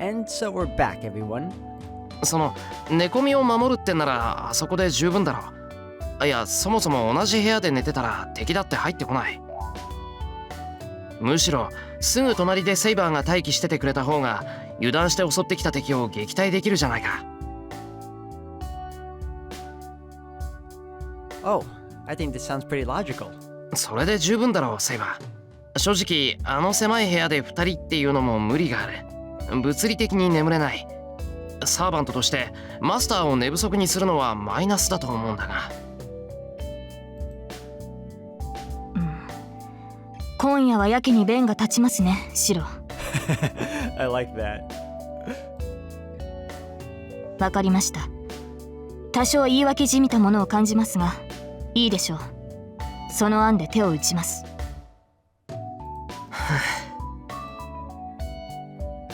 And so we're back, everyone. その寝込みを守るってんならあそこで十分だろ。いや、そもそも同じ部屋で寝てたら敵だって入ってこない。むしろすぐ隣でセイバーが待機しててくれた方が油断して襲ってきた敵を撃退できるじゃないか。Oh, I think this sounds pretty logical. それで十分だろう、セイバー。正直あの狭い部屋で2人っていうのも無理がある。物理的に眠れない。サーバントとしてマスターを寝不足にするのはマイナスだと思うんだが。今夜はやけに弁が立ちますね、シロ。I like that. わかりました。多少言い訳じみたものを感じますが、いいでしょう。その案で手を打ちます。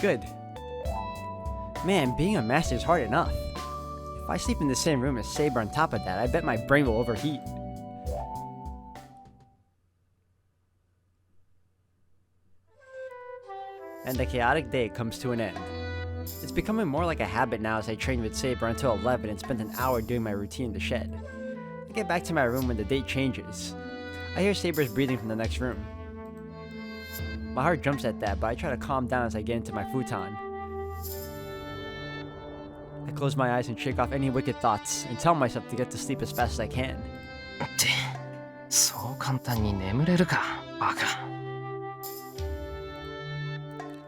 Good. Man, being a master is hard enough. If I sleep in the same room as Saber on top of that, I bet my brain will overheat. And the chaotic day comes to an end. It's becoming more like a habit now as I train with Saber until 11 and spend an hour doing my routine in the shed. I get back to my room when the date changes. I hear Saber's breathing from the next room. My heart jumps at that, but I try to calm down as I get into my futon. I close my eyes and shake off any wicked thoughts and tell myself to get to sleep as fast as I can. ってそう簡単に眠れるか、バカ。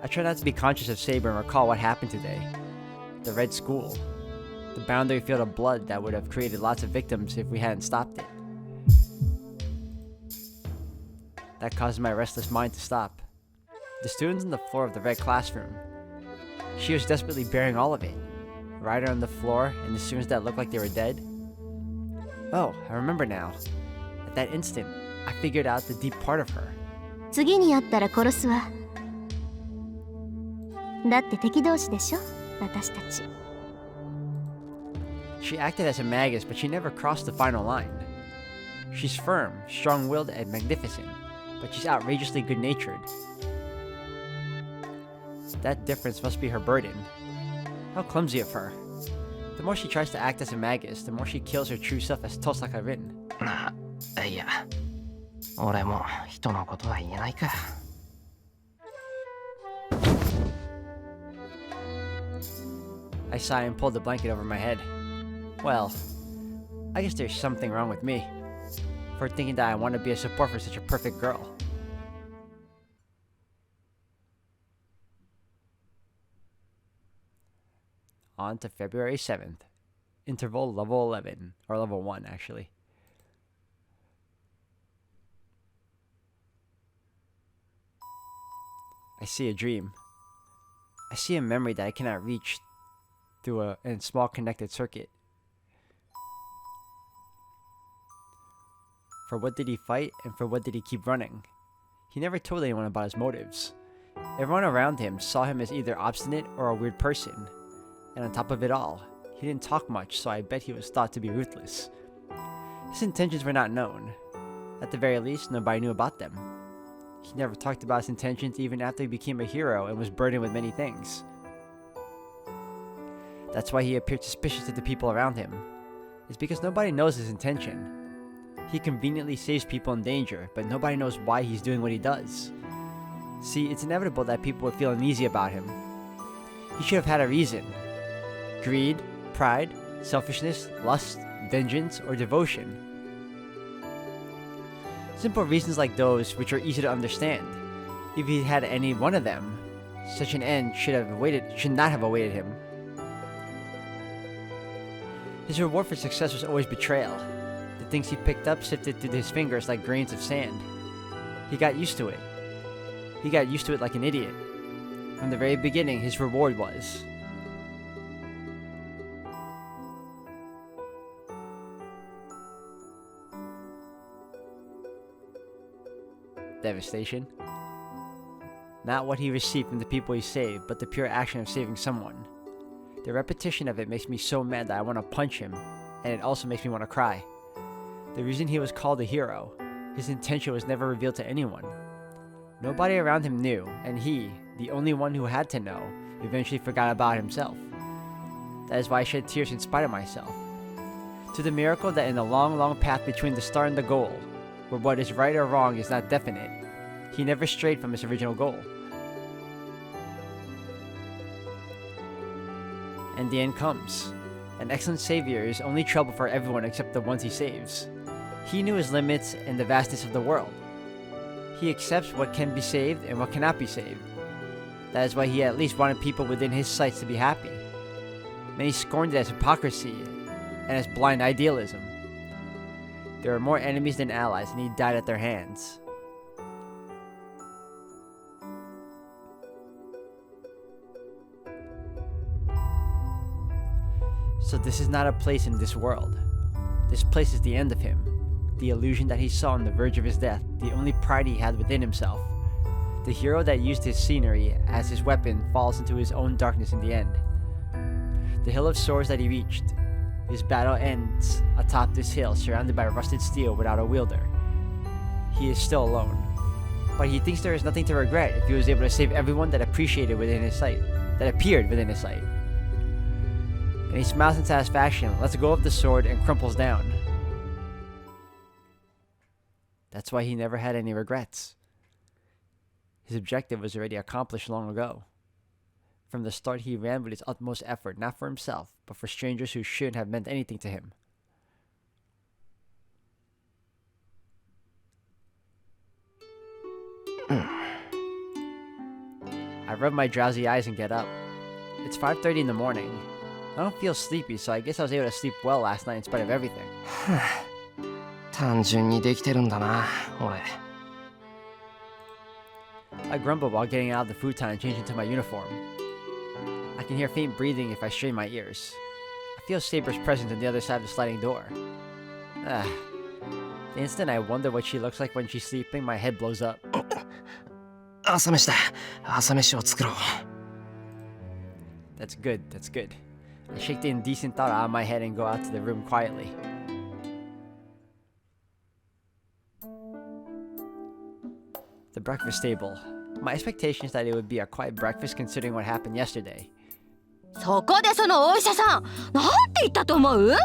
I try not to be conscious of Saber and recall what happened today. The Red School. The boundary field of blood that would have created lots of victims if we hadn't stopped it. That caused my restless mind to stop. The students on the floor of the red classroom. She was desperately bearing all of it. Right on the floor and the students that looked like they were dead. Oh, I remember now. At that instant, I figured out the deep part of her. 次に会ったら殺すわ。だって敵同士でしょ、私たち。She acted as a magus, but she never crossed the final line. She's firm, strong-willed, and magnificent, but she's outrageously good-natured. That difference must be her burden. How clumsy of her. The more she tries to act as a magus, the more she kills her true self as Tosaka Rin. いや、俺も人のことは言えないか。I sigh and pull the blanket over my head. Well, I guess there's something wrong with me for thinking that I want to be a support for such a perfect girl. On to February 7th. Interval level 11. Or level 1, actually. I see a dream. I see a memory that I cannot reach through a small connected circuit. For what did he fight, and for what did he keep running? He never told anyone about his motives. Everyone around him saw him as either obstinate or a weird person. And on top of it all, he didn't talk much, so I bet he was thought to be ruthless. His intentions were not known. At the very least, nobody knew about them. He never talked about his intentions even after he became a hero and was burdened with many things. That's why he appeared suspicious to the people around him. It's because nobody knows his intention. He conveniently saves people in danger, but nobody knows why he's doing what he does. See, it's inevitable that people would feel uneasy about him. He should have had a reason. Greed, pride, selfishness, lust, vengeance, or devotion. Simple reasons like those which are easy to understand. If he had any one of them, such an end should not have awaited him. His reward for success was always betrayal. The things he picked up sifted through his fingers like grains of sand. He got used to it. He got used to it like an idiot. From the very beginning, his reward was devastation. Not what he received from the people he saved, but the pure action of saving someone. The repetition of it makes me so mad that I want to punch him, and it also makes me want to cry. The reason he was called a hero, his intention was never revealed to anyone. Nobody around him knew, and he, the only one who had to know, eventually forgot about himself. That is why I shed tears in spite of myself. To the miracle that in the long, long path between the start and the goal, where what is right or wrong is not definite, he never strayed from his original goal. And the end comes. An excellent savior is only trouble for everyone except the ones he saves. He knew his limits and the vastness of the world. He accepts what can be saved and what cannot be saved. That is why he at least wanted people within his sights to be happy. Many scorned it as hypocrisy and as blind idealism. There were more enemies than allies, and he died at their hands. So this is not a place in this world. This place is the end of him. The illusion that he saw on the verge of his death, the only pride he had within himself. The hero that used his scenery as his weapon falls into his own darkness in the end. The hill of swords that he reached. His battle ends atop this hill, surrounded by rusted steel without a wielder. He is still alone. But he thinks there is nothing to regret if he was able to save everyone that appreciated within his sight, that appeared within his sight. And he smiles in satisfaction, lets go of the sword, and crumples down. That's why he never had any regrets. His objective was already accomplished long ago. From the start, he ran with his utmost effort, not for himself, but for strangers who shouldn't have meant anything to him. I rub my drowsy eyes and get up. It's 5:30 in the morning. I don't feel sleepy, so I guess I was able to sleep well last night in spite of everything. 単純にできてるんだな、俺。I grumble while getting out of the futon and changing into my uniform. I can hear faint breathing if I strain my ears. I feel Saber's presence on the other side of the sliding door. The instant I wonder what she looks like when she's sleeping, my head blows up. 朝飯だ。朝飯を作ろう。That's good, that's good. I shake the indecent thought out of my head and go out to the room quietly. The breakfast table. My expectation is that it would be a quiet breakfast considering what happened yesterday. そこでそのお医者さん、なんて言ったと思う？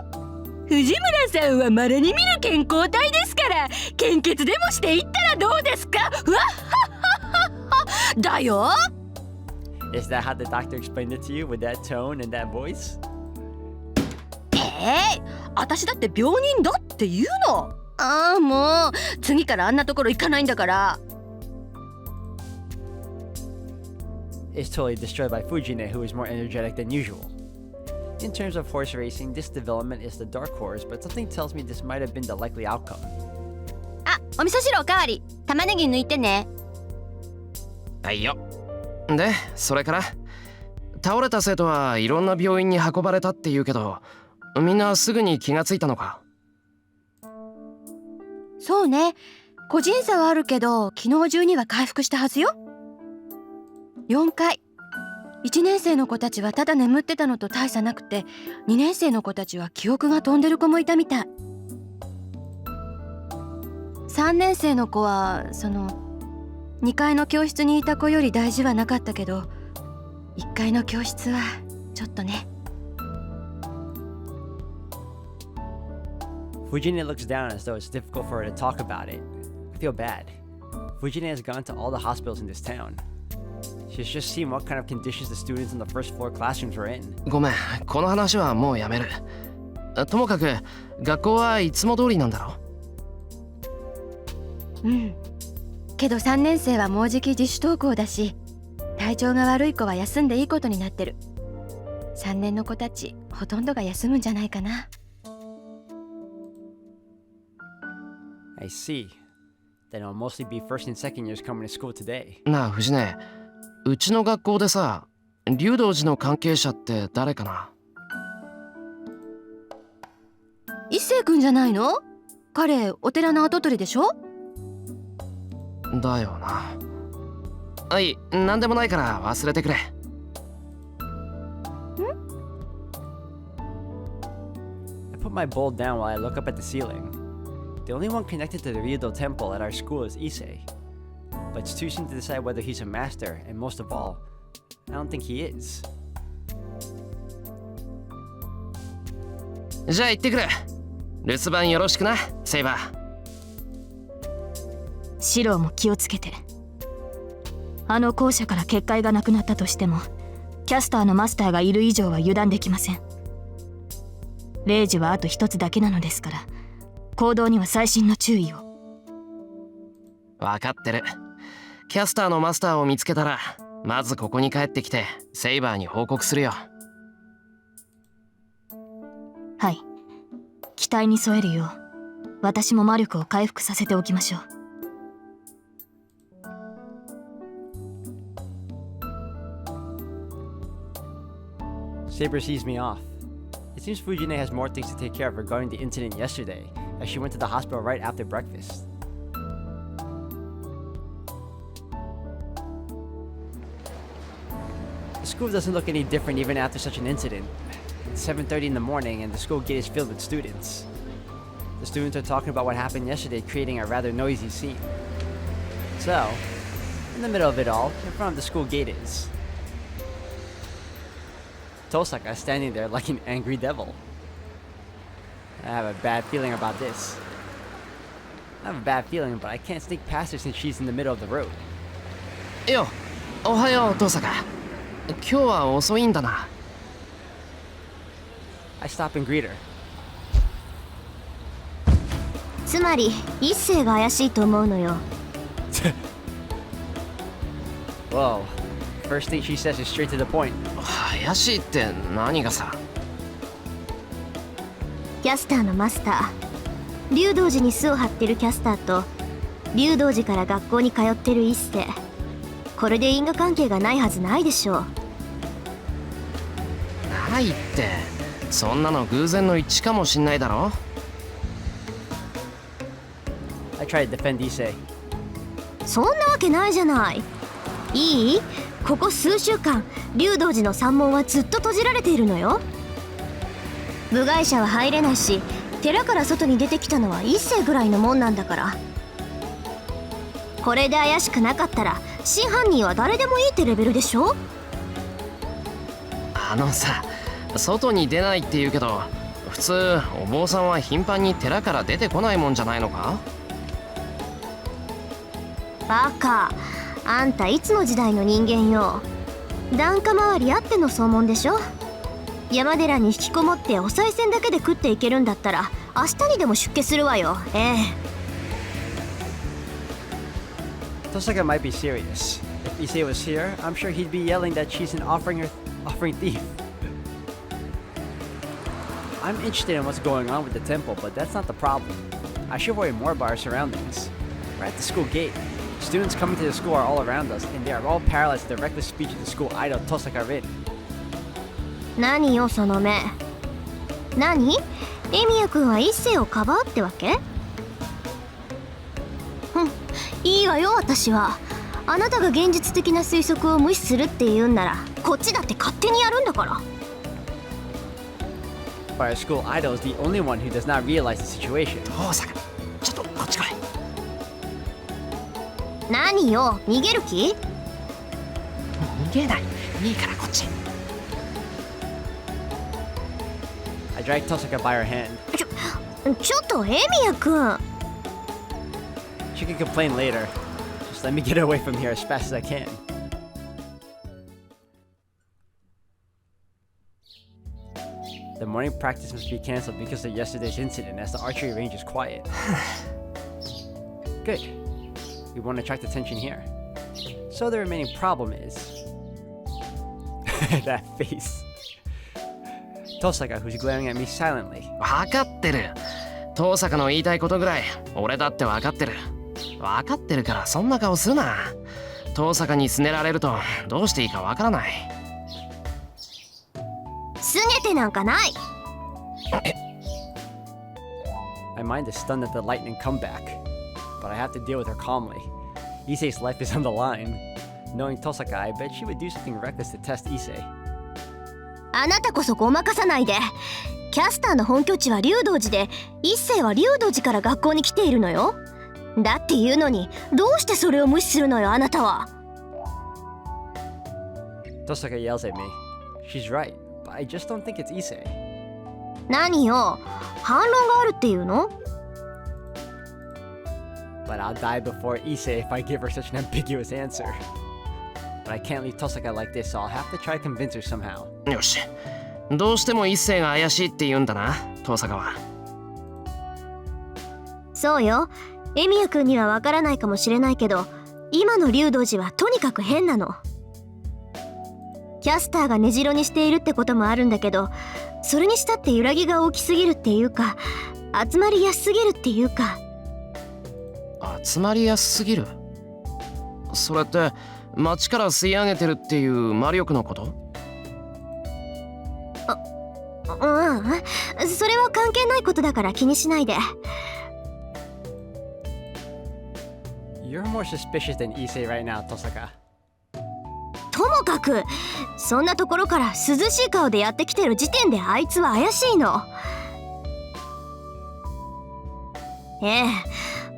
藤村さんは稀に見る健康体ですから、献血でもしていったらどうですか？うわっはっはっはだよ。Is that how the doctor explained it to you with that tone and that voice? 私だって病人だって言うの。ああ、もう次からあんなところ行かないんだから。Is totally destroyed by Fujine, who is more energetic than usual. In terms of horse racing, this development is the dark horse, but something tells me this might have been the likely outcome. あ、お味噌汁おかわり。玉ねぎ抜いてね。はいよ。で、それから倒れた生徒はいろんな病院に運ばれたって言うけど、みんなすぐに気がついたのか？そうね。個人差はあるけど、昨日中には回復したはずよ。4回。1年生の子たちはただ眠ってたのと大差なくて、2年生の子たちは記憶が飛んでる子もいたみたい。3年生の子は2階の教室にいた子より大事はなかったけど、1階の教室はちょっとね。Fujine looks down as though it's difficult for her to talk about it. I feel bad. Fujine has gone to all the hospitals in this town. She's just seen what kind of conditions the students in the first floor classrooms were in. ごめん、この話はもうやめる。ともかく学校はいつも通りなんだろうん。けど3年生はもうじき自主登校だし、体調が悪い子は休んでいいことになってる。3年の子たちほとんどが休むんじゃないかな。I see. Then it'll mostly be first and second years coming to school today. なあ藤根、うちの学校でさ、竜道寺の関係者って誰かな？一星くんじゃないの？彼お寺の跡取りでしょ？だよな。はい、なんでもないから忘れてくれ。I put my bowl down while I look up at the ceiling. The only one connected to the Ryudo temple at our school is Issei. but it's too soon to decide whether he's a master, and most of all, I don't think he is. じゃあ行ってくる。留守番よろしくな、セイバー。シローも気をつけて。あの校舎から結界がなくなったとしても、キャスターのマスターがいる以上は油断できません。0時はあと一つだけなのですから、行動には細心の注意を。分かってる。キャスターのマスターを見つけたら、まずここに帰ってきてセイバーに報告するよ。はい、期待に添えるよう私も魔力を回復させておきましょう。Saber sees me off. It seems Fujine has more things to take care of regarding the incident yesterday, as she went to the hospital right after breakfast. The school doesn't look any different even after such an incident. It's 7:30 in the morning and the school gate is filled with students. The students are talking about what happened yesterday, creating a rather noisy scene. So, in the middle of it all, in front of the school gate is Tosaka standing there like an angry devil. I have a bad feeling about this. I have a bad feeling, but I can't sneak past her since she's in the middle of the road. よ、おはよう、トサカ。今日は遅いんだな。I stop and greet her. つまり一星が怪しいと思うのよ。Whoa. First thing she says is straight to the point. 怪しいって何がさ。キャスターのマスター、竜道寺に巣を張ってるキャスターと竜道寺から学校に通ってる一星、これで因果関係がないはずないでしょう。ないって、そんなの偶然の一致かもしんないだろ。I try to defend Issei. そんなわけないじゃない。いい？ここ数週間竜道寺の山門はずっと閉じられているのよ。部外者は入れないし、寺から外に出てきたのは一星ぐらいのもんなんだから。これで怪しくなかったら真犯人は誰でもいいってレベルでしょ。あのさ、外に出ないって言うけど、普通お坊さんは頻繁に寺から出てこないもんじゃないのか。バカ、あんたいつの時代の人間よ。檀家回りあっての総門でしょ。山寺に引きこもってお賽銭だけで食っていけるんだったら明日にでも出家するわよ。ええ。Tosaka might be serious. If Issei was here, I'm sure he'd be yelling that she's an offering thief. I'm interested in what's going on with the temple, but that's not the problem. I should worry more about our surroundings. We're at the school gate. Students coming to the school are all around us, and they are all paralyzed to the reckless speech of the school idol Tosaka Rin. 何よその目。何？エミヤ君は一星をかばうってわけ？いいわよ私は。あなたが現実的な推測を無視するって言うんならこっちだって勝手にやるんだから。But our school idol is the only one who does not realize the situation. トサカ、ちょっとこっち来い。何よ、逃げる気？逃げない。いいからこっち。I drag Tosaka by her hand. ちょっとエミヤ君。She can complain later. Just let me get away from here as fast as I can. The morning practice must be cancelled because of yesterday's incident, as the archery range is quiet. Good. We won't attract attention here. So the remaining problem is... that face. Tosaka, who's glaring at me silently. 分かってる。トサカの言いたいことぐらい俺だって分かってる。分かってるからそんな顔するな。トサカにすねられるとどうしていいか分からない。すねてなんかない。My mind is stunned at the lightning comeback, but I have to deal with her calmly. Issei's life is on the line. Knowing Tosaka, I bet she would do something reckless to test Issei. あなたこそごまかさないで。キャスターの本拠地は竜道寺で、一星は竜道寺から学校に来ているのよ。だって言うのにどうしてそれを無視するのよあなたは。 Tosaka yells at me. She's right, but I just don't think it's Issei. 何よ、反論があるっていうの？ But I'll die before Issei if I give her such an ambiguous answer. But I can't leave Tosaka like this, so I'll have to try to convince her somehow. よし、どうしても一星が怪しいって言うんだな、遠坂は。そうよ、エミヤ君にはわからないかもしれないけど、今の竜道寺はとにかく変なの。キャスターが根城にしているってこともあるんだけど、それにしたって揺らぎが大きすぎるっていうか、集まりやすすぎるっていうか。集まりやすすぎる？それって街から吸い上げてるっていう魔力のこと？それは関係ないことだから気にしないで。 You're more suspicious than Issei right now, Tosaka. ともかくそんなところから涼しい顔でやってきてる時点であいつは怪しいの。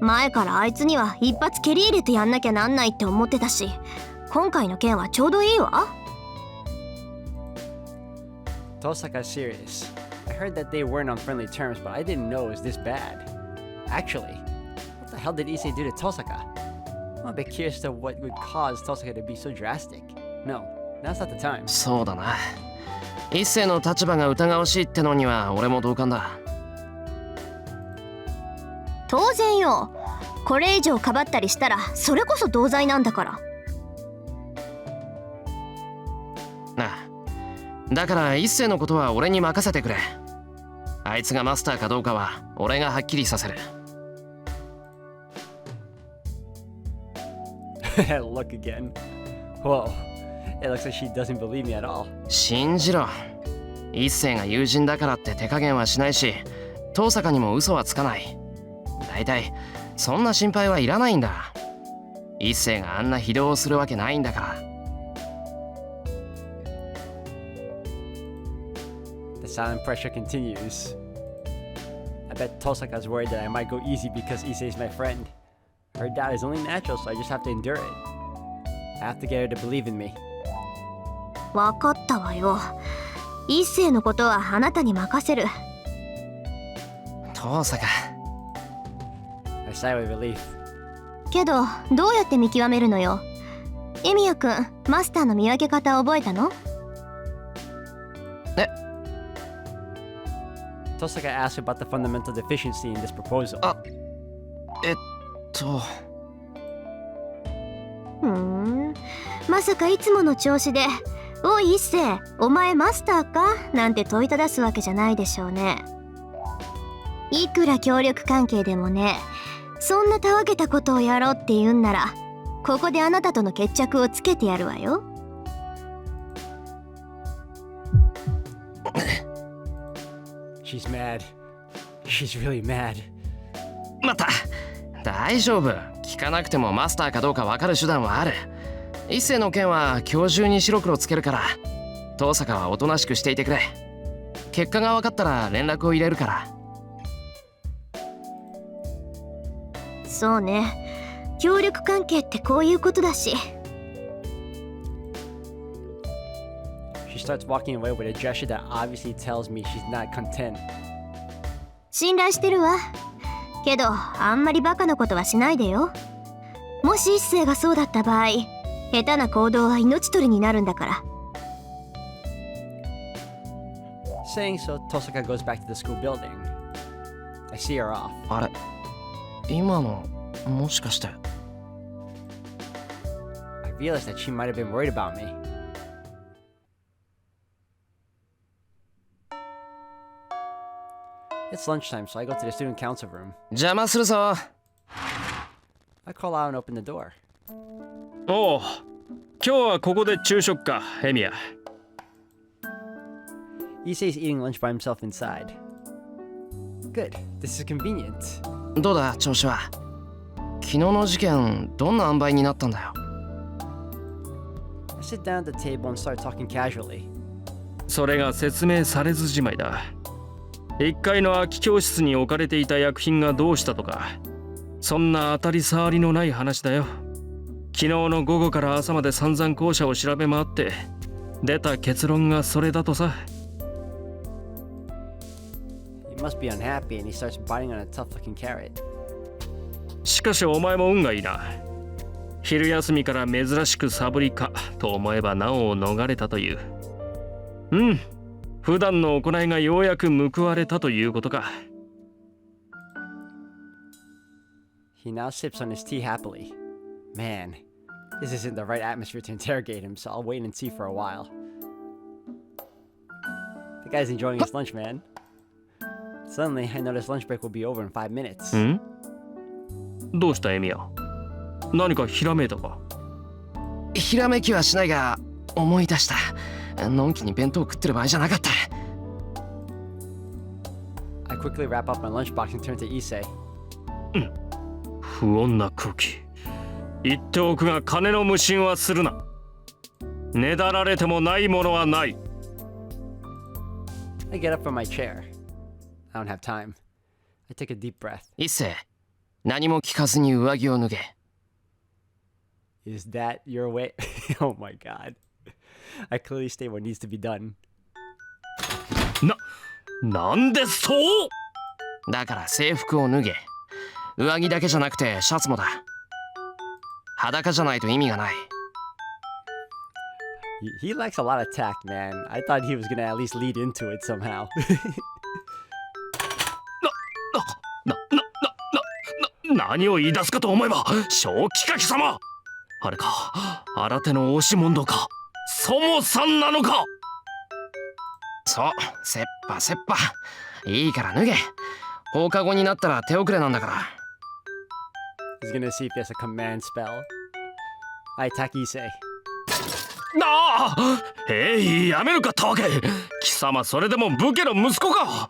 前からあいつには一発蹴り入れてやんなきゃなんないって思ってたし、今回の件はちょうどいいわ。 Tosaka's serious. I heard that they weren't on friendly terms, but I didn't know it was this bad. Actually, what the hell did Issei do to Tosaka? I'm a bit curious to what would cause Tosaka to be so drastic. No, now's not the time. そうだな。一星の立場が疑わしいってのには俺も同感だ。当然よ、これ以上かばったりしたらそれこそ同罪なんだから。なあ、だから一星のことは俺に任せてくれ。あいつがマスターかどうかは俺がはっきりさせる。Look again. Whoa, it looks like she doesn't believe me at all. 信じろ。一星が友人だからって手加減はしないし、遠坂にも嘘はつかない。だいたいそんな心配はいらないんだ。一星があんな非道をするわけないんだから。The silent pressure continues. I bet Tosaka's worried that I might go easy because Issei's my friend. Her doubt is only natural, so I just have to endure it. I have to get her to believe in me. わかったわよ。一星のことはあなたに任せる。遠坂。I sigh with relief. けどどうやって見極めるのよ。エミヤ君、マスターの見分け方覚えたの？ Tosaka asked about the fundamental deficiency in this proposal. まさかいつもの調子で「おい一星、お前マスターか?」なんて問いただすわけじゃないでしょうね。いくら協力関係でもね、そんなたわけたことをやろうって言うんなら、ここであなたとの決着をつけてやるわよ。She's mad. She's really mad. また大丈夫。聞かなくてもマスターかどうか分かる手段はある。一星の件は今日中に白黒つけるから、遠坂はおとなしくしていてくれ。結果が分かったら連絡を入れるから。そうね、協力関係ってこういうことだし。 She starts walking away with a gesture that obviously tells me she's not content. 信頼してるわ。けどあんまりバカなことはしないでよ。もし一星がそうだった場合、下手な行動は命取りになるんだから。 Saying so, Tosaka goes back to the school building. I see her off. あれ、今のもしかして。 I realized that she might have been worried about me. It's lunchtime, so I go to the student council room. 邪魔するぞ。I call out and open the door. おう、今日はここで昼食か、エミヤ。Issei's eating lunch by himself inside. Good, this is convenient. どうだ調子は。昨日の事件どんな塩梅になったんだよ。I sit down at the table and start talking casually. それが説明されずじまいだ。1階の空き教室に置かれていた薬品がどうしたとか、そんな当たり障りのない話だよ。昨日の午後から朝まで散々校舎を調べ回って出た結論がそれだとさ。He must be unhappy and he starts biting on a tough looking carrot. しかしお前も運がいいな。昼休みから珍しくサボりかと思えばなお逃れたという。うん、普段の行いがようやく報われたということか。He now sips on his tea happily. Man, this isn't the right atmosphere to interrogate him, so I'll wait and see for a while. The guy's enjoying his lunch, man. Suddenly, I notice lunch break will be over in 5 minutes. ん？どうしたエミヤ？何かひらめいたか？ひらめきはしないが思い出した。のんきに弁当食ってる場合じゃなかった。I quickly wrap up my lunchbox and turn to Issei. 不穏な空気。言っておくが金の無心はするな。ねだられてもないものはない。I get up from my chair. I don't have time. I take a deep breath. 一世、何も聞かずに上着を脱げ。Is that your way? Oh my god. I clearly state what needs to be done. なんでそうだから制服を脱げ。上着だけじゃなくてシャツもだ。裸じゃないと意味がない。He lacks a lot of tact, man. I thought he was gonna at least lead into it somehow. 何を言い出すかと思えば正気か貴様。あれか、新手の押し問答か、そもさんなのか。そう、せっぱせっぱ。いいから脱げ。放課後になったら手遅れなんだから。He's gonna see if there's a command spell. I attack Issei. ああ、やめるかたわけ。貴様それでも武家の息子か。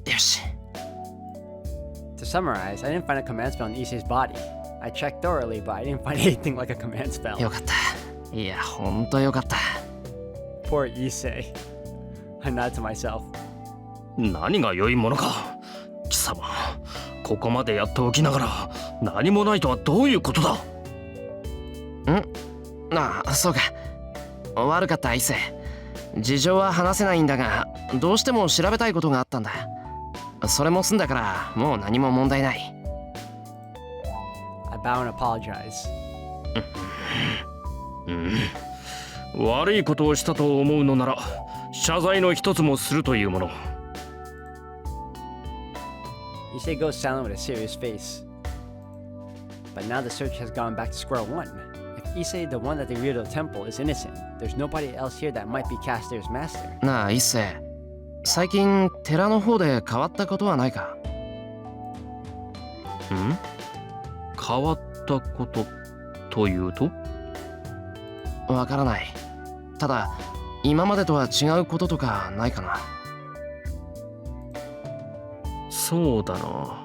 よし。To summarize, I didn't find a command spell in Issei's body. I checked thoroughly, but I didn't find anything like a command spell. よかった。いや、ほんとよかった。Poor Issei. I nod to myself. 何が良いものか。貴様、ここまでやっておきながら何もないとはどういうことだ。ああ、そうか。悪かった、伊勢。事情は話せないんだが、どうしても調べたいことがあったんだ。それも済んだからもう何も問題ない。I bow and apologize. 悪いことをしたと思うのなら謝罪の一つもするというもの。Issei goes silent with a serious face. But now the search has gone back to square one. If Issei, the one at the Ryudo temple, is innocent, there's nobody else here that might be Caster's master. なあ、伊勢。最近寺の方で変わったことはないか？変わったことというと？わからない。ただ今までとは違うこととかないかな。そうだな。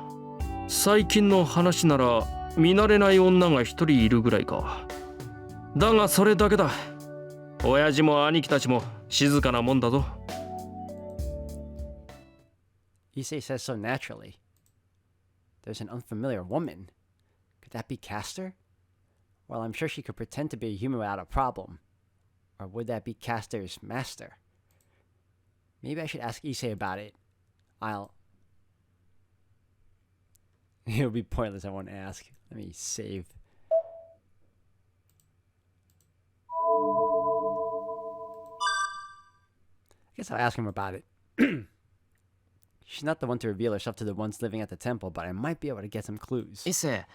最近の話なら見慣れない女が一人いるぐらいか。だがそれだけだ。親父も兄貴たちも静かなもんだぞ。Issei says so naturally. There's an unfamiliar woman. Could that be Caster? Well, I'm sure she could pretend to be a human without a problem. Or would that be Caster's master? Maybe I should ask Issei about it. It would be pointless, I won't ask. Let me save. I guess I'll ask him about it. She's not the one to reveal herself to the ones living at the temple, but I might be able to get some clues. 伊勢、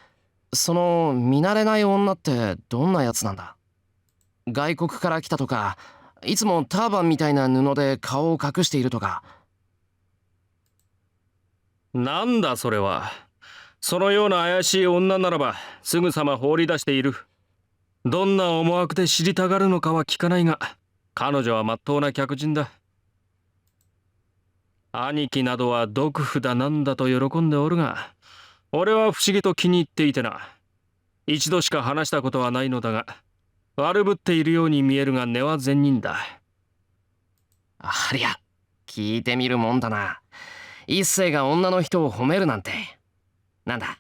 その見慣れない女ってどんなやつなんだ？外国から来たとか、いつもターバンみたいな布で顔を隠しているとか。なんだそれは。そのような怪しい女ならばすぐさま放り出している。どんな思惑で知りたがるのかは聞かないが、彼女はまっとうな客人だ。兄貴などは毒札なんだと喜んでおるが、俺は不思議と気に入っていてな。一度しか話したことはないのだが、悪ぶっているように見えるが根は善人だ。ありゃ、聞いてみるもんだな。一星が女の人を褒めるなんて。なんだ、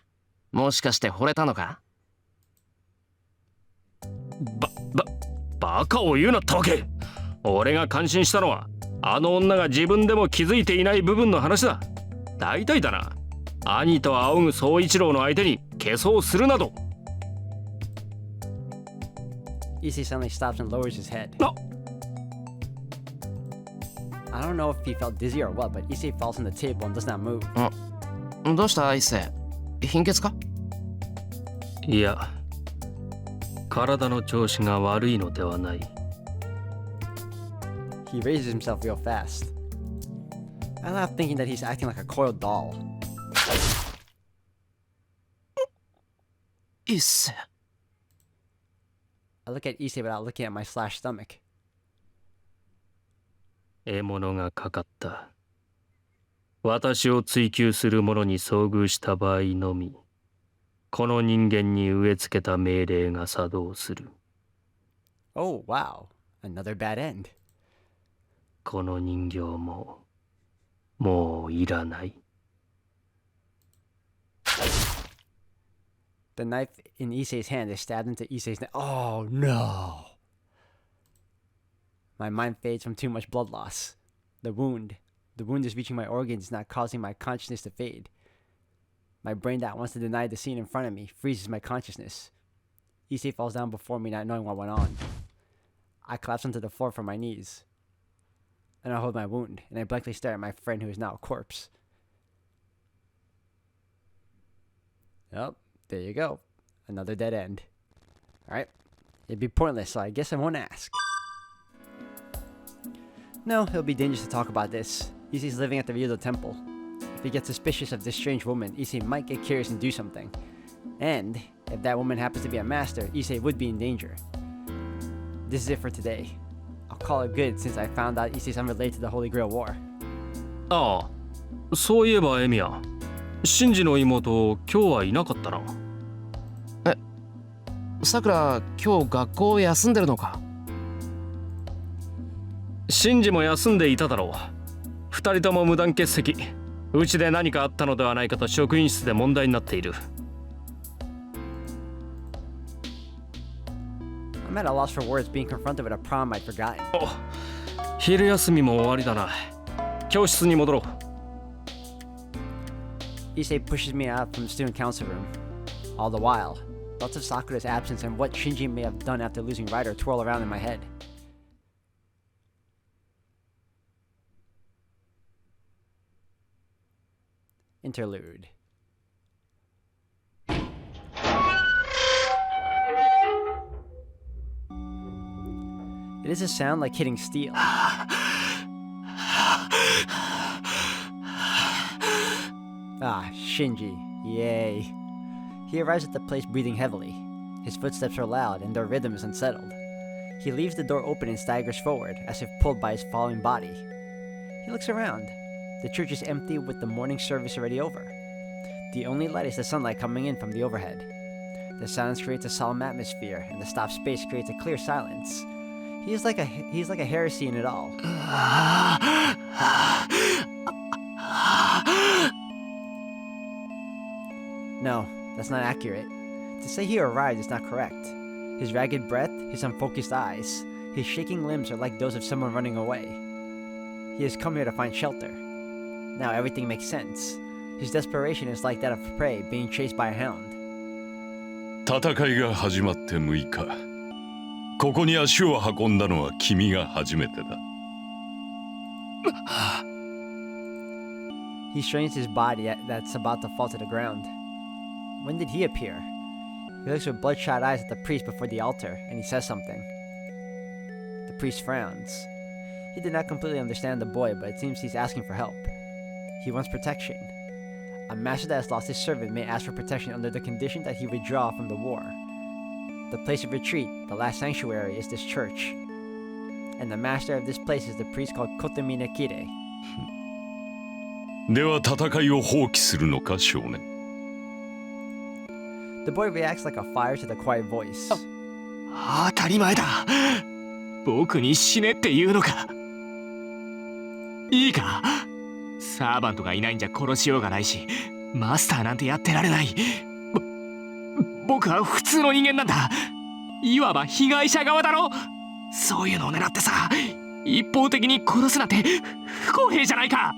もしかして惚れたのか？バカを言うなったわけ。俺が感心したのはあの女が自分でも気づいていない部分の話だ。大体だな、兄と仰ぐ宗一郎の相手に化粧するなど。Issei suddenly stops and lowers his head. I don't know if he felt dizzy or what, but Issei falls on the table and does not move. どうした一星？貧血か？いや、体の調子が悪いのではない。He raises himself real fast. I laugh thinking that he's acting like a coiled doll. 一星。I look at Issei without looking at my slashed stomach. 獲物がかかった。私を追求する者に遭遇した場合のみ、この人間に植え付けた命令が作動する。Oh, wow. Another bad end. この人形も、もういらない。The knife in Issei's hand is stabbed into Issei's neck. Oh, no. My mind fades from too much blood loss. The wound is reaching my organs, not causing my consciousness to fade. My brain that wants to deny the scene in front of me freezes my consciousness. Issei falls down before me, not knowing what went on. I collapse onto the floor from my knees. And I hold my wound, and I blankly stare at my friend who is now a corpse. Oh, there you go. Another dead end. Alright. It'd be pointless, so I guess I won't ask. No, it'll be dangerous to talk about this. Issei's living at the Ryudo temple. If he gets suspicious of this strange woman, Issei might get curious and do something. And, if that woman happens to be a master, Issei would be in danger. This is it for today. I'll call it good since I found out Issei's unrelated to the Holy Grail War. ああ、そういえばエミヤ、シンジの妹、今日はいなかったな。さくら、今日学校休んでるのか？シンジも休んでいただろう。二人とも無断欠席。うちで何かあったのではないかと職員室で問題になっている。I'm at a loss for words being confronted with a problem I'd forgotten. 昼休みも終わりだな。教室に戻ろう。Issei pushes me out from the student council room. All the while, thoughts of Sakura's absence and what Shinji may have done after losing Rider twirl around in my head. Interlude. It is a sound like hitting steel. Ah, Shinji. Yay. He arrives at the place breathing heavily. His footsteps are loud and their rhythm is unsettled. He leaves the door open and staggers forward, as if pulled by his falling body. He looks around. The church is empty with the morning service already over. The only light is the sunlight coming in from the overhead. The silence creates a solemn atmosphere, and the stopped space creates a clear silence. He's like a heresy in it all. No, that's not accurate. To say he arrived is not correct. His ragged breath, his unfocused eyes, his shaking limbs are like those of someone running away. He has come here to find shelter. Now everything makes sense. His desperation is like that of prey being chased by a hound. 戦いが始まって6日。ここに足を運んだのは君が初めてだ。He strains his body that's about to fall to the ground. When did he appear? He looks with bloodshot eyes at the priest before the altar, and he says something. The priest frowns. He did not completely understand the boy, but it seems he's asking for help. He wants protection. A master that has lost his servant may ask for protection under the condition that he withdraw from the war. The place of retreat, the last sanctuary, is this church. And the master of this place is the priest called Kotemi Nekire. では戦いを放棄するのか、少年。The boy reacts like a fire to the quiet voice. 当たり前だ。僕に死ねって言うのか。いいか、サーバントがいないんじゃ殺しようがないし、マスターなんてやってられない。僕は普通の人間なんだ。いわば被害者側だろ。そういうのを狙ってさ、一方的に殺すなんて不公平じゃないか。